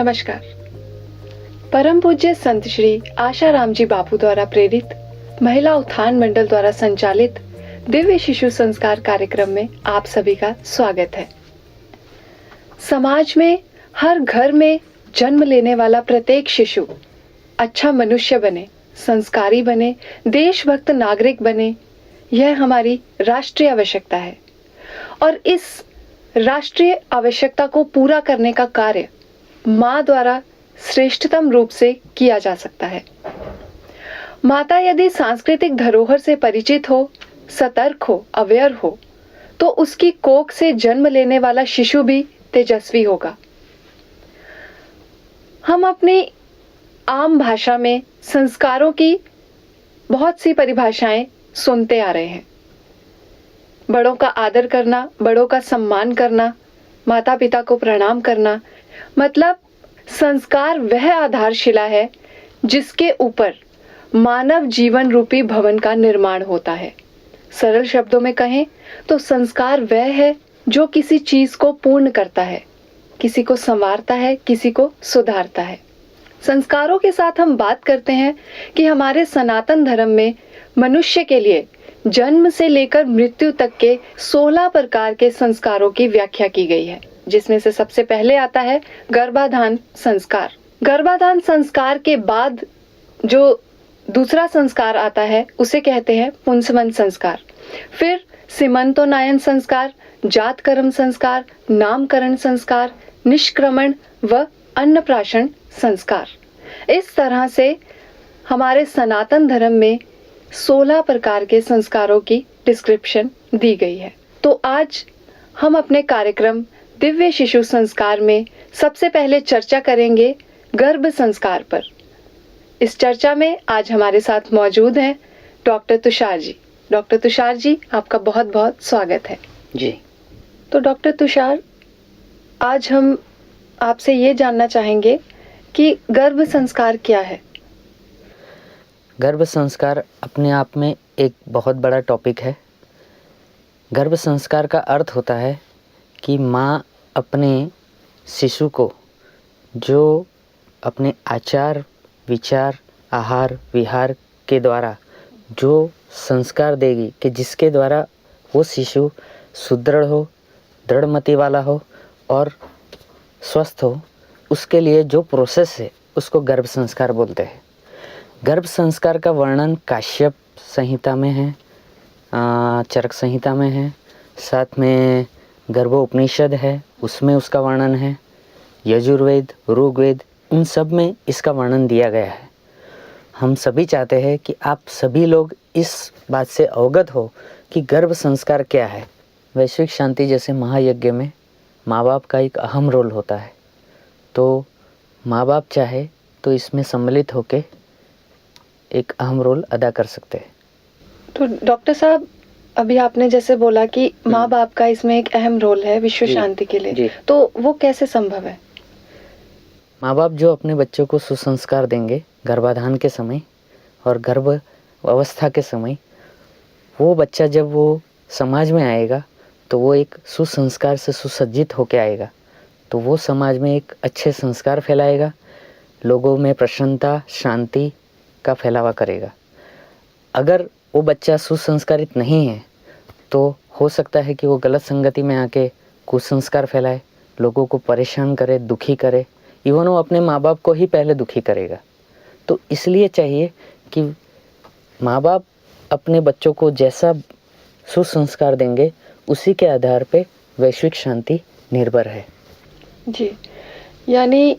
नमस्कार। परम पूज्य संत श्री आशाराम जी बापू द्वारा प्रेरित महिला उत्थान मंडल द्वारा संचालित दिव्य शिशु संस्कार कार्यक्रम में आप सभी का स्वागत है। समाज में हर घर में जन्म लेने वाला प्रत्येक शिशु अच्छा मनुष्य बने, संस्कारी बने, देशभक्त नागरिक बने, यह हमारी राष्ट्रीय आवश्यकता है और इस राष्ट्रीय आवश्यकता को पूरा करने का कार्य माँ द्वारा श्रेष्ठतम रूप से किया जा सकता है। माता यदि सांस्कृतिक धरोहर से परिचित हो, सतर्क हो, अवेयर हो, तो उसकी कोख से जन्म लेने वाला शिशु भी तेजस्वी होगा। हम अपनी आम भाषा में संस्कारों की बहुत सी परिभाषाएं सुनते आ रहे हैं। बड़ों का आदर करना, बड़ों का सम्मान करना, माता पिता को प्रणाम करना, मतलब संस्कार वह आधारशिला है जिसके ऊपर मानव जीवन रूपी भवन का निर्माण होता है। सरल शब्दों में कहें तो संस्कार वह है जो किसी चीज को पूर्ण करता है, किसी को संवारता है, किसी को सुधारता है। संस्कारों के साथ हम बात करते हैं कि हमारे सनातन धर्म में मनुष्य के लिए जन्म से लेकर मृत्यु तक के 16 प्रकार के संस्कारों की व्याख्या की गई है, जिसमें से सबसे पहले आता है गर्भाधान संस्कार। गर्भाधान संस्कार के बाद जो दूसरा संस्कार आता है उसे कहते हैं पुंसवन संस्कार। फिर सीमंतोन्नयन संस्कार, जातकर्म संस्कार, नामकरण संस्कार, निष्क्रमण व अन्नप्राशन संस्कार। इस तरह से हमारे सनातन धर्म में 16 प्रकार के संस्कारों की डिस्क्रिप्शन दी गई है। तो आज हम अपने कार्यक्रम दिव्य शिशु संस्कार में सबसे पहले चर्चा करेंगे गर्भ संस्कार पर। इस चर्चा में आज हमारे साथ मौजूद हैं डॉक्टर तुषार जी। डॉक्टर तुषार जी, आपका बहुत बहुत स्वागत है जी। तो डॉक्टर तुषार, आज हम आपसे ये जानना चाहेंगे कि गर्भ संस्कार क्या है। गर्भ संस्कार अपने आप में एक बहुत बड़ा टॉपिक है। गर्भ संस्कार का अर्थ होता है कि माँ अपने शिशु को जो अपने आचार, विचार, आहार, विहार के द्वारा जो संस्कार देगी कि जिसके द्वारा वो शिशु सुदृढ़ हो, दृढ़मति वाला हो और स्वस्थ हो, उसके लिए जो प्रोसेस है उसको गर्भ संस्कार बोलते हैं। गर्भ संस्कार का वर्णन काश्यप संहिता में है, चरक संहिता में है, साथ में गर्भोपनिषद है, उसमें उसका वर्णन है, यजुर्वेद, ऋग्वेद, उन सब में इसका वर्णन दिया गया है। हम सभी चाहते हैं कि आप सभी लोग इस बात से अवगत हो कि गर्भ संस्कार क्या है। वैश्विक शांति जैसे महायज्ञ में माँ बाप का एक अहम रोल होता है, तो माँ बाप चाहे तो इसमें सम्मिलित होकर एक अहम रोल अदा कर सकते हैं। तो डॉक्टर साहब, अभी आपने जैसे बोला कि माँ बाप का इसमें एक अहम रोल है विश्व शांति के लिए, तो वो कैसे संभव है? माँ बाप जो अपने बच्चों को सुसंस्कार देंगे गर्भाधान के समय और गर्भ अवस्था के समय, वो बच्चा जब वो समाज में आएगा तो वो एक सुसंस्कार से सुसज्जित होकर आएगा, तो वो समाज में एक अच्छे संस्कार फैलाएगा, लोगों में प्रसन्नता, शांति का फैलावा करेगा। अगर वो बच्चा सुसंस्कारित नहीं है तो हो सकता है कि वो गलत संगति में आके कुसंस्कार फैलाए, लोगों को परेशान करे, दुखी करे, इवन वो अपने माँ बाप को ही पहले दुखी करेगा। तो इसलिए चाहिए कि माँ बाप अपने बच्चों को जैसा सुसंस्कार देंगे उसी के आधार पे वैश्विक शांति निर्भर है। जी, यानी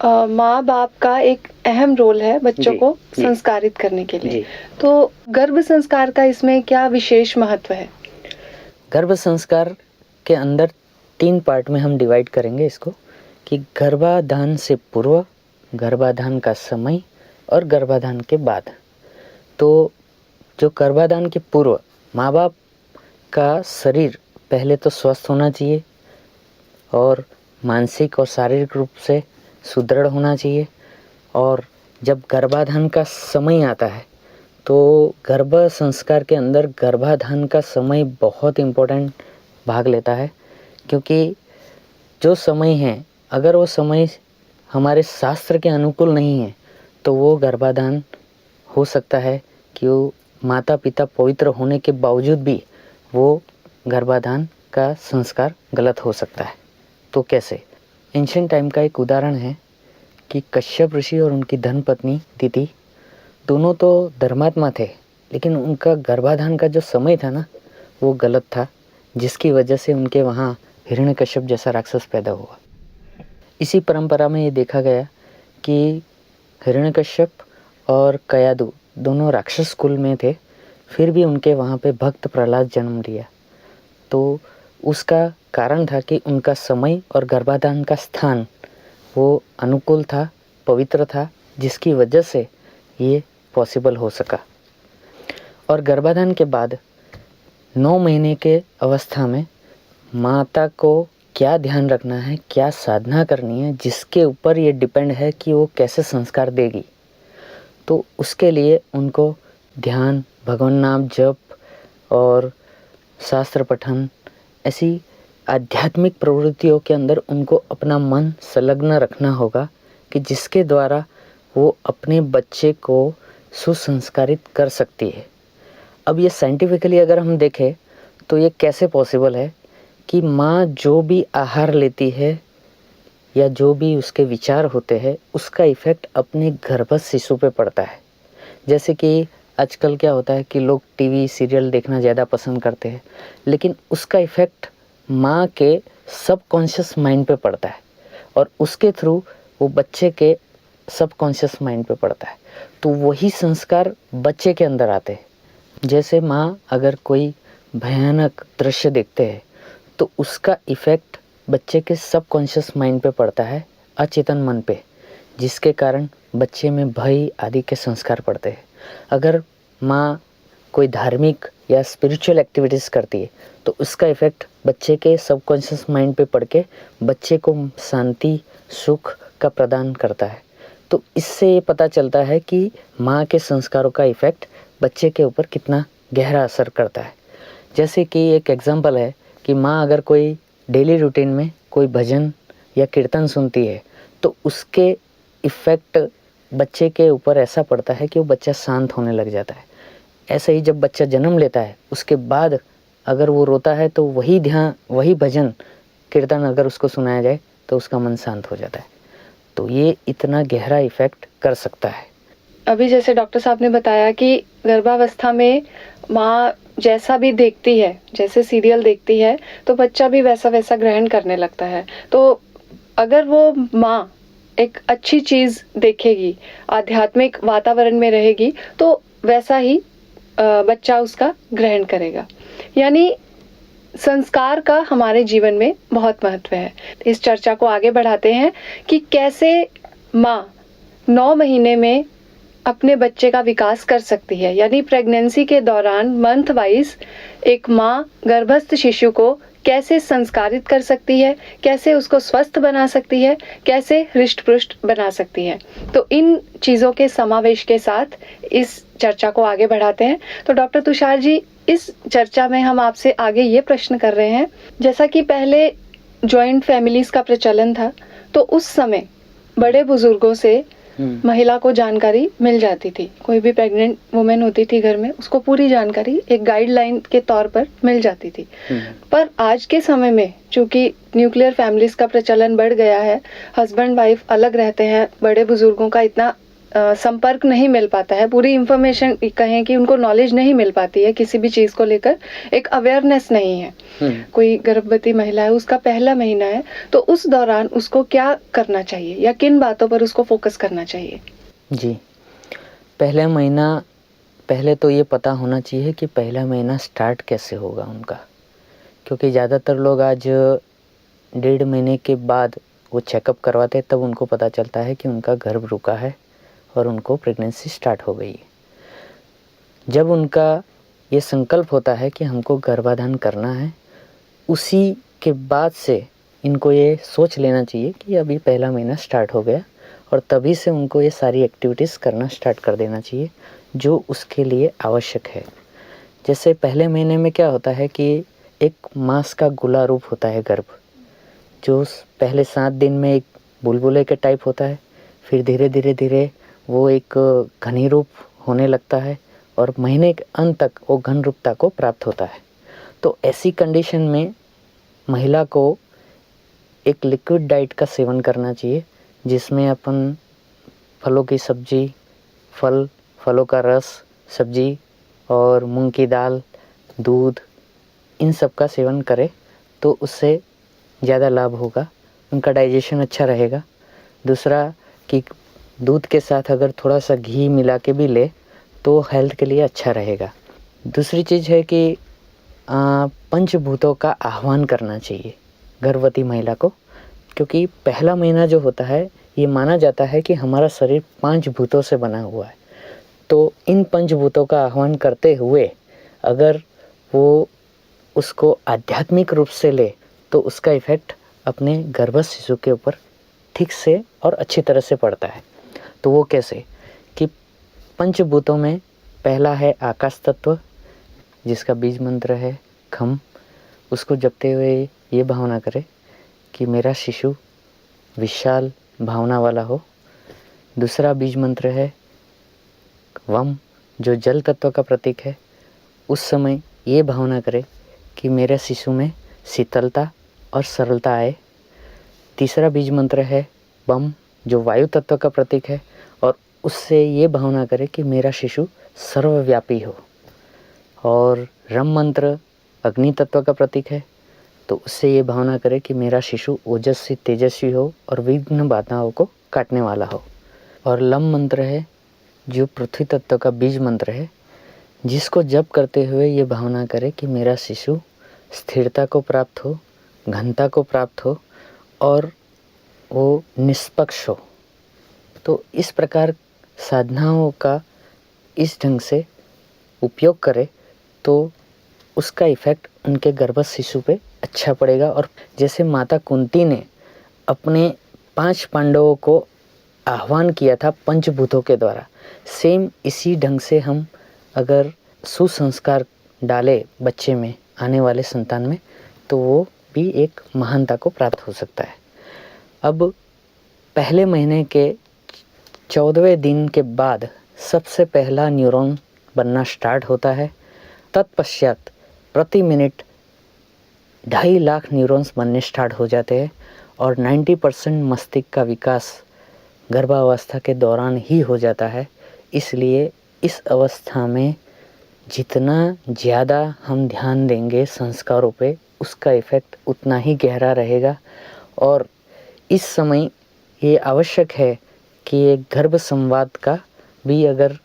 माँ बाप का एक अहम रोल है बच्चों को संस्कारित करने के लिए। तो गर्भ संस्कार का इसमें क्या विशेष महत्व है? गर्भ संस्कार के अंदर 3 पार्ट में हम डिवाइड करेंगे इसको, कि गर्भाधान से पूर्व, गर्भाधान का समय और गर्भाधान के बाद। तो जो गर्भाधान के पूर्व, माँ बाप का शरीर पहले तो स्वस्थ होना चाहिए और मानसिक और शारीरिक रूप से सुदृढ़ होना चाहिए। और जब गर्भाधान का समय आता है तो गर्भ संस्कार के अंदर गर्भाधान का समय बहुत इम्पोर्टेंट भाग लेता है, क्योंकि जो समय है, अगर वो समय हमारे शास्त्र के अनुकूल नहीं है तो वो गर्भाधान हो सकता है कि वो माता पिता पवित्र होने के बावजूद भी वो गर्भाधान का संस्कार गलत हो सकता है। तो कैसे? एंशिएंट टाइम का एक उदाहरण है कि कश्यप ऋषि और उनकी धर्मपत्नी दिति दोनों तो धर्मात्मा थे, लेकिन उनका गर्भाधान का जो समय था ना वो गलत था, जिसकी वजह से उनके वहाँ हिरण्यकश्यप जैसा राक्षस पैदा हुआ। इसी परंपरा में ये देखा गया कि हिरण्यकश्यप और कयादु दोनों राक्षस कुल में थे, फिर भी उनके वहाँ पे भक्त प्रहलाद जन्म लिया। तो उसका कारण था कि उनका समय और गर्भाधान का स्थान वो अनुकूल था, पवित्र था, जिसकी वजह से ये पॉसिबल हो सका। और गर्भाधान के बाद 9 महीने के अवस्था में माता को क्या ध्यान रखना है, क्या साधना करनी है, जिसके ऊपर ये डिपेंड है कि वो कैसे संस्कार देगी। तो उसके लिए उनको ध्यान, भगवान नाम जप और शास्त्र पठन, ऐसी आध्यात्मिक प्रवृत्तियों के अंदर उनको अपना मन संलग्न रखना होगा कि जिसके द्वारा वो अपने बच्चे को सुसंस्कारित कर सकती है। अब ये साइंटिफिकली अगर हम देखें तो ये कैसे पॉसिबल है कि माँ जो भी आहार लेती है या जो भी उसके विचार होते हैं उसका इफ़ेक्ट अपने गर्भस्थ शिशु पे पड़ता है। जैसे कि आजकल क्या होता है कि लोग टीवी सीरियल देखना ज़्यादा पसंद करते हैं, लेकिन उसका इफ़ेक्ट माँ के सबकॉन्शियस माइंड पे पड़ता है और उसके थ्रू वो बच्चे के सबकॉन्शियस माइंड पे पड़ता है। तो वही संस्कार बच्चे के अंदर आते हैं। जैसे माँ अगर कोई भयानक दृश्य देखते हैं तो उसका इफ़ेक्ट बच्चे के सबकॉन्शियस माइंड पे पड़ता है, अचेतन मन पे, जिसके कारण बच्चे में भय आदि के संस्कार पड़ते हैं। अगर माँ कोई धार्मिक या स्पिरिचुअल एक्टिविटीज़ करती है तो उसका इफ़ेक्ट बच्चे के सबकॉन्शियस माइंड पे पड़ के बच्चे को शांति, सुख का प्रदान करता है। तो इससे ये पता चलता है कि माँ के संस्कारों का इफ़ेक्ट बच्चे के ऊपर कितना गहरा असर करता है। जैसे कि एक एग्जांपल है कि माँ अगर कोई डेली रूटीन में कोई भजन या कीर्तन सुनती है तो उसके इफ़ेक्ट बच्चे के ऊपर ऐसा पड़ता है कि वो बच्चा शांत होने लग जाता है। ऐसे ही जब बच्चा जन्म लेता है उसके बाद अगर वो रोता है तो वही ध्यान, वही भजन कीर्तन अगर उसको सुनाया जाए तो उसका मन शांत हो जाता है। तो ये इतना गहरा इफ़ेक्ट कर सकता है। अभी जैसे डॉक्टर साहब ने बताया कि गर्भावस्था में माँ जैसा भी देखती है, जैसे सीरियल देखती है तो बच्चा भी वैसा वैसा ग्रहण करने लगता है। तो अगर वो माँ एक अच्छी चीज़ देखेगी, आध्यात्मिक वातावरण में रहेगी तो वैसा ही बच्चा उसका ग्रहण करेगा। यानी संस्कार का हमारे जीवन में बहुत महत्व है। इस चर्चा को आगे बढ़ाते हैं कि कैसे माँ 9 महीने में अपने बच्चे का विकास कर सकती है। यानी प्रेगनेंसी के दौरान मंथ वाइज एक माँ गर्भस्थ शिशु को कैसे संस्कारित कर सकती है, कैसे उसको स्वस्थ बना सकती है, कैसे हृष्ट पुष्ट बना सकती है। तो इन चीज़ों के समावेश के साथ इस चर्चा को आगे बढ़ाते हैं। तो डॉक्टर तुषार जी, इस चर्चा में हम आपसे आगे ये प्रश्न कर रहे हैं, जैसा कि पहले जॉइंट फैमिलीज का प्रचलन था तो उस समय बड़े बुजुर्गों से महिला को जानकारी मिल जाती थी। कोई भी प्रेग्नेंट वुमेन होती थी घर में, उसको पूरी जानकारी एक गाइडलाइन के तौर पर मिल जाती थी। पर आज के समय में चूंकि न्यूक्लियर फैमिलीज का प्रचलन बढ़ गया है, हस्बैंड वाइफ अलग रहते हैं, बड़े बुजुर्गों का इतना संपर्क नहीं मिल पाता है, पूरी इंफॉर्मेशन कहें कि उनको नॉलेज नहीं मिल पाती है, किसी भी चीज़ को लेकर एक अवेयरनेस नहीं है। कोई गर्भवती महिला है, उसका पहला महीना है, तो उस दौरान उसको क्या करना चाहिए या किन बातों पर उसको फोकस करना चाहिए? जी, पहला महीना पहले तो ये पता होना चाहिए कि पहला महीना स्टार्ट कैसे होगा उनका, क्योंकि ज़्यादातर लोग आज 1.5 महीने के बाद वो चेकअप करवाते हैं, तब उनको पता चलता है कि उनका गर्भ रुका है और उनको प्रेगनेंसी स्टार्ट हो गई है। जब उनका ये संकल्प होता है कि हमको गर्भाधान करना है, उसी के बाद से इनको ये सोच लेना चाहिए कि अभी पहला महीना स्टार्ट हो गया, और तभी से उनको ये सारी एक्टिविटीज़ करना स्टार्ट कर देना चाहिए जो उसके लिए आवश्यक है। जैसे पहले महीने में क्या होता है कि एक मांस का गोला रूप होता है गर्भ, जो पहले 7 दिन में एक बुलबुले के टाइप होता है, फिर धीरे धीरे धीरे वो एक घनी रूप होने लगता है और महीने के अंत तक वो घन रूपता को प्राप्त होता है। तो ऐसी कंडीशन में महिला को एक लिक्विड डाइट का सेवन करना चाहिए, जिसमें अपन फलों की सब्जी, फलों का रस, सब्जी और मूंग की दाल, दूध, इन सब का सेवन करें तो उससे ज़्यादा लाभ होगा, उनका डाइजेशन अच्छा रहेगा। दूसरा कि दूध के साथ अगर थोड़ा सा घी मिला के भी ले तो हेल्थ के लिए अच्छा रहेगा। दूसरी चीज़ है कि पंचभूतों का आह्वान करना चाहिए गर्भवती महिला को, क्योंकि पहला महीना जो होता है ये माना जाता है कि हमारा शरीर 5 भूतों से बना हुआ है। तो इन पंचभूतों का आह्वान करते हुए अगर वो उसको आध्यात्मिक रूप से ले तो उसका इफ़ेक्ट अपने गर्भस्थ शिशु के ऊपर ठीक से और अच्छी तरह से पड़ता है। तो वो कैसे कि पंचभूतों में पहला है आकाश तत्व, जिसका बीज मंत्र है खम। उसको जपते हुए ये भावना करें कि मेरा शिशु विशाल भावना वाला हो। दूसरा बीज मंत्र है वम, जो जल तत्व का प्रतीक है। उस समय ये भावना करें कि मेरे शिशु में शीतलता और सरलता आए। तीसरा बीज मंत्र है बम, जो वायु तत्व का प्रतीक है, और उससे ये भावना करें कि मेरा शिशु सर्वव्यापी हो। और रम मंत्र अग्नि तत्व का प्रतीक है, तो उससे ये भावना करें कि मेरा शिशु ओजस्वी तेजस्वी हो और विघ्न बाधाओं को काटने वाला हो। और लम मंत्र है जो पृथ्वी तत्व का बीज मंत्र है, जिसको जप करते हुए ये भावना करें कि मेरा शिशु स्थिरता को प्राप्त हो, घनता को प्राप्त हो और वो निष्पक्ष हो। तो इस प्रकार साधनाओं का इस ढंग से उपयोग करें तो उसका इफ़ेक्ट उनके गर्भस्थ शिशु पे अच्छा पड़ेगा। और जैसे माता कुंती ने अपने 5 पांडवों को आह्वान किया था पंचभूतों के द्वारा, सेम इसी ढंग से हम अगर सुसंस्कार डाले बच्चे में, आने वाले संतान में, तो वो भी एक महानता को प्राप्त हो सकता है। अब पहले महीने के 14वें दिन के बाद सबसे पहला न्यूरॉन बनना स्टार्ट होता है। तत्पश्चात प्रति मिनट 2.5 लाख न्यूरॉन्स बनने स्टार्ट हो जाते हैं और 90% मस्तिष्क का विकास गर्भावस्था के दौरान ही हो जाता है। इसलिए इस अवस्था में जितना ज़्यादा हम ध्यान देंगे संस्कारों पे, उसका इफ़ेक्ट उतना ही गहरा रहेगा। और इस समय ये आवश्यक है कि एक गर्भ संवाद का भी अगर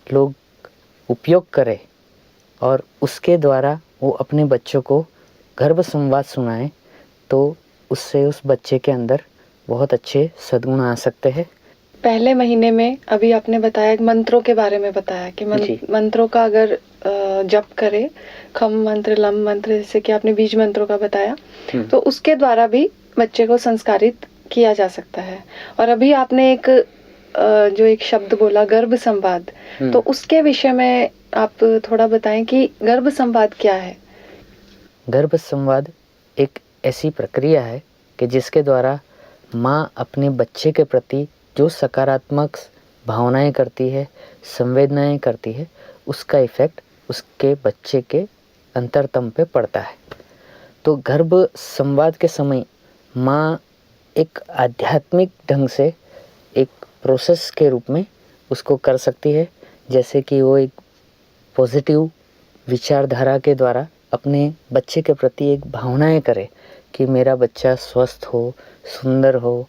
लोग उपयोग करें और उसके द्वारा वो अपने बच्चों को गर्भ संवाद सुनाएं, तो उससे उस बच्चे के अंदर बहुत अच्छे सद्गुण आ सकते हैं। पहले महीने में अभी आपने बताया मंत्रों के बारे में बताया कि मंत्रों का अगर जप करे, खम मंत्र, लम मंत्र, जैसे कि आपने बीज मंत्रों का बताया, तो उसके द्वारा भी बच्चे को संस्कारित किया जा सकता है। और अभी आपने एक शब्द बोला गर्भ संवाद, तो उसके विषय में आप थोड़ा बताएं कि गर्भ संवाद क्या है। गर्भ संवाद एक ऐसी प्रक्रिया है कि जिसके द्वारा माँ अपने बच्चे के प्रति जो सकारात्मक भावनाएं करती है, संवेदनाएं करती है, उसका इफ़ेक्ट उसके बच्चे के अंतरतम पे पड़ता है। तो गर्भ संवाद के समय माँ एक आध्यात्मिक ढंग से एक प्रोसेस के रूप में उसको कर सकती है, जैसे कि वो एक पॉजिटिव विचारधारा के द्वारा अपने बच्चे के प्रति एक भावनाएं करे कि मेरा बच्चा स्वस्थ हो, सुंदर हो,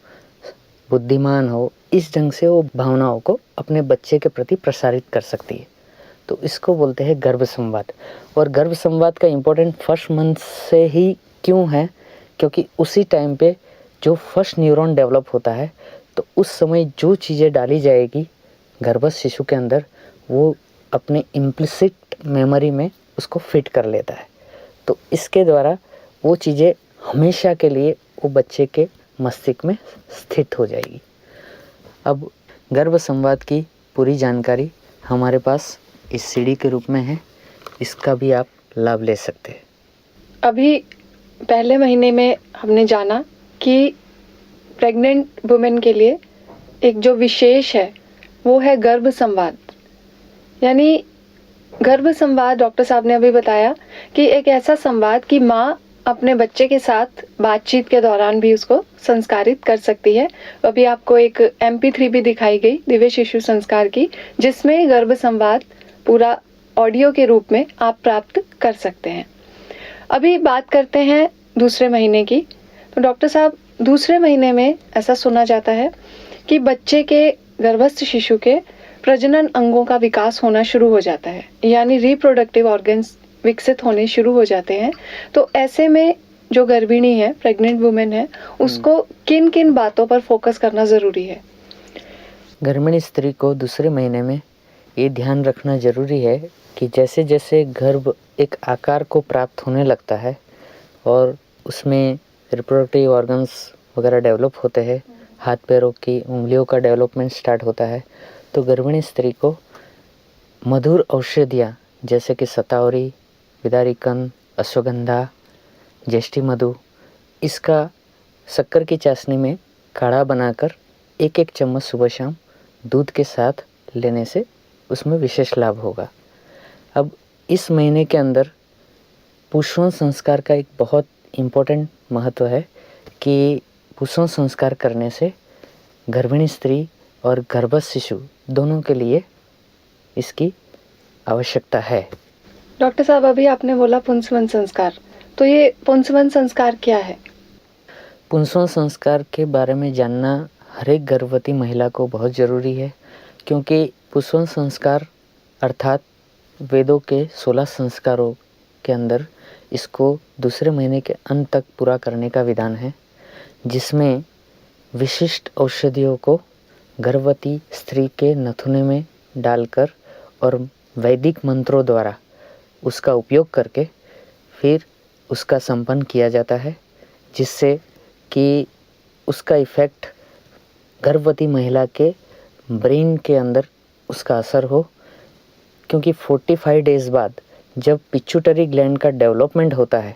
बुद्धिमान हो। इस ढंग से वो भावनाओं को अपने बच्चे के प्रति प्रसारित कर सकती है। तो इसको बोलते हैं गर्भ संवाद। और गर्भ संवाद का इम्पोर्टेंट फर्स्ट मंथ से ही क्यों है, क्योंकि उसी टाइम पे जो फर्स्ट न्यूरॉन डेवलप होता है, तो उस समय जो चीज़ें डाली जाएगी गर्भस्थ शिशु के अंदर, वो अपने इम्प्लिसिट मेमोरी में उसको फिट कर लेता है। तो इसके द्वारा वो चीज़ें हमेशा के लिए वो बच्चे के मस्तिष्क में स्थित हो जाएगी। अब गर्भ संवाद की पूरी जानकारी हमारे पास इस सीडी के रूप में है, इसका भी आप लाभ ले सकते हैं। अभी पहले महीने में हमने जाना कि प्रेग्नेंट वुमेन के लिए एक जो विशेष है वो है गर्भ संवाद। यानी गर्भ संवाद डॉक्टर साहब ने अभी बताया कि एक ऐसा संवाद कि माँ अपने बच्चे के साथ बातचीत के दौरान भी उसको संस्कारित कर सकती है। अभी आपको एक MP3 भी दिखाई गई दिव्य शिशु संस्कार की, जिसमें गर्भ संवाद पूरा ऑडियो के रूप में आप प्राप्त कर सकते हैं। अभी बात करते हैं दूसरे महीने की। तो डॉक्टर साहब, दूसरे महीने में ऐसा सुना जाता है कि बच्चे के गर्भस्थ शिशु के प्रजनन अंगों का विकास होना शुरू हो जाता है, यानी रिप्रोडक्टिव ऑर्गन्स विकसित होने शुरू हो जाते हैं। तो ऐसे में जो गर्भिणी है, प्रेग्नेंट वुमेन है, उसको किन किन बातों पर फोकस करना ज़रूरी है? गर्भिणी स्त्री को दूसरे महीने में ये ध्यान रखना ज़रूरी है कि जैसे जैसे गर्भ एक आकार को प्राप्त होने लगता है और उसमें रिप्रोडक्टिव ऑर्गन्स वगैरह डेवलप होते हैं, हाथ पैरों की उंगलियों का डेवलपमेंट स्टार्ट होता है, तो गर्भिणी स्त्री को मधुर औषधियाँ जैसे कि शतावरी, विदारिकन, अश्वगंधा, ज्येष्ठी मधु, इसका शक्कर की चाशनी में काढ़ा बनाकर एक एक चम्मच सुबह शाम दूध के साथ लेने से उसमें विशेष लाभ होगा। अब इस महीने के अंदर पुष्पन संस्कार का एक बहुत इम्पोर्टेंट महत्व है कि पुष्पन संस्कार करने से गर्भिणी स्त्री और गर्भस्थ शिशु दोनों के लिए इसकी आवश्यकता है। डॉक्टर साहब, अभी आपने बोला पुंसवन संस्कार, तो ये पुंसवन संस्कार क्या है? पुंसवन संस्कार के बारे में जानना हर एक गर्भवती महिला को बहुत ज़रूरी है, क्योंकि पुंसवन संस्कार अर्थात वेदों के 16 संस्कारों के अंदर इसको दूसरे महीने के अंत तक पूरा करने का विधान है, जिसमें विशिष्ट औषधियों को गर्भवती स्त्री के नथुने में डालकर और वैदिक मंत्रों द्वारा उसका उपयोग करके फिर उसका संपन्न किया जाता है, जिससे कि उसका इफ़ेक्ट गर्भवती महिला के ब्रेन के अंदर उसका असर हो। क्योंकि 45 डेज़ बाद जब पिट्यूटरी ग्लैंड का डेवलपमेंट होता है,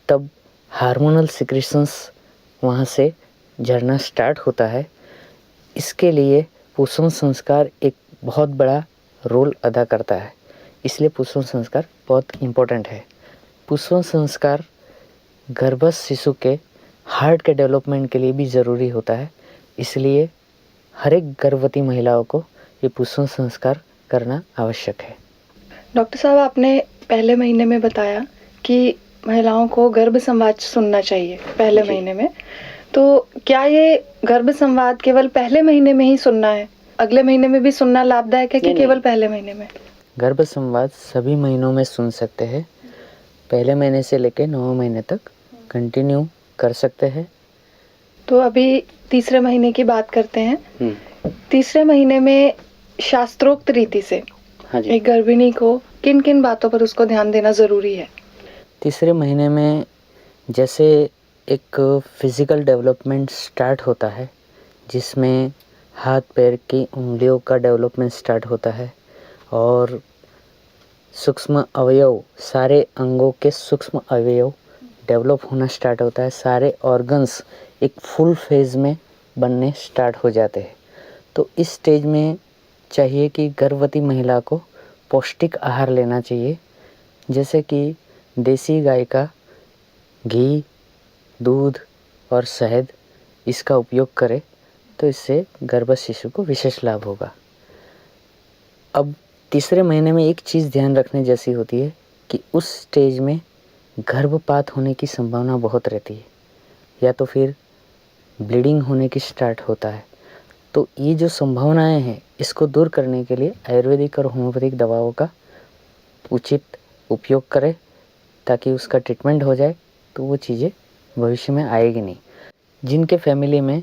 तब हार्मोनल सिक्रेशंस वहाँ से झरना स्टार्ट होता है। इसके लिए पुंसवन संस्कार एक बहुत बड़ा रोल अदा करता है, इसलिए पुंसवन संस्कार बहुत इम्पोर्टेंट है। पुंसवन संस्कार गर्भस्थ शिशु के हार्ट के डेवलपमेंट के लिए भी ज़रूरी होता है, इसलिए हर एक गर्भवती महिलाओं को ये पुंसवन संस्कार करना आवश्यक है। डॉक्टर साहब, आपने पहले महीने में बताया कि महिलाओं को गर्भ संवाद सुनना चाहिए पहले महीने में, तो क्या ये गर्भ संवाद केवल पहले महीने में ही सुनना है? अगले महीने में भी सुनना लाभदायक है कि केवल पहले महीने में? गर्भ संवाद सभी महीनों में सुन सकते हैं, पहले महीने से लेकर 9 महीने तक कंटिन्यू कर सकते हैं। तो अभी तीसरे महीने की बात करते हैं। तीसरे महीने में शास्त्रोक्त रीति से एक गर्भिणी को किन किन बातों पर उसको ध्यान देना ज़रूरी है? तीसरे महीने में जैसे एक फिज़िकल डेवलपमेंट स्टार्ट होता है, जिसमें हाथ पैर की उंगलियों का डेवलपमेंट स्टार्ट होता है और सूक्ष्म अवयव, सारे अंगों के सूक्ष्म अवयव डेवलप होना स्टार्ट होता है, सारे ऑर्गन्स एक फुल फेज़ में बनने स्टार्ट हो जाते हैं। तो इस स्टेज में चाहिए कि गर्भवती महिला को पौष्टिक आहार लेना चाहिए, जैसे कि देसी गाय का घी, दूध और शहद, इसका उपयोग करें तो इससे गर्भस्थ शिशु को विशेष लाभ होगा। अब तीसरे महीने में एक चीज़ ध्यान रखने जैसी होती है कि उस स्टेज में गर्भपात होने की संभावना बहुत रहती है, या तो फिर ब्लीडिंग होने की स्टार्ट होता है। तो ये जो संभावनाएं हैं, इसको दूर करने के लिए आयुर्वेदिक और होम्योपैथिक दवाओं का उचित उपयोग करें, ताकि उसका ट्रीटमेंट हो जाए, तो वो चीज़ें भविष्य में आएगी नहीं। जिनके फैमिली में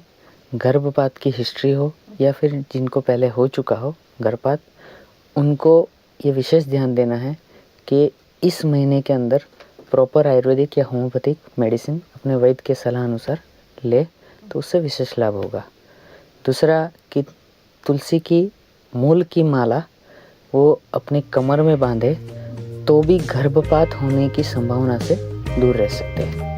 गर्भपात की हिस्ट्री हो या फिर जिनको पहले हो चुका हो गर्भपात, उनको ये विशेष ध्यान देना है कि इस महीने के अंदर प्रॉपर आयुर्वेदिक या होम्योपैथिक मेडिसिन अपने वैद्य के सलाह अनुसार ले, तो उससे विशेष लाभ होगा। दूसरा कि तुलसी की मूल की माला वो अपने कमर में बांधे तो भी गर्भपात होने की संभावना से दूर रह सकते हैं।